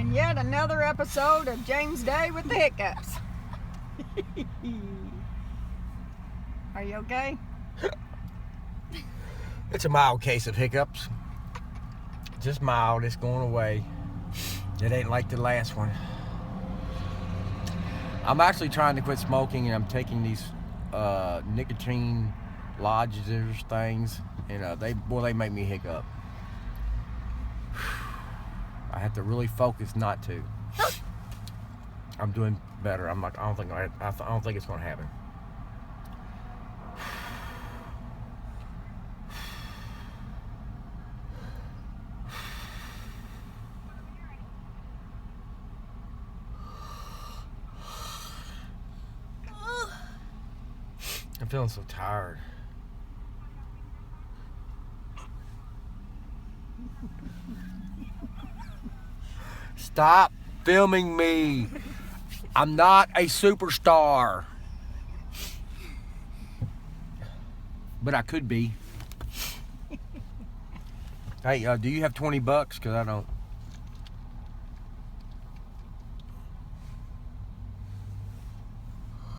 And yet another episode of James Day with the hiccups. Are you okay? It's a mild case of hiccups. Just mild, it's going away. It ain't like the last one. I'm actually trying to quit smoking, and I'm taking these nicotine lodgers things, and they make me hiccup. I have to really focus not to. I'm doing better. I don't think it's going to happen. I'm feeling so tired. Stop filming me. I'm not a superstar. But I could be. Hey, do you have $20? Because I don't.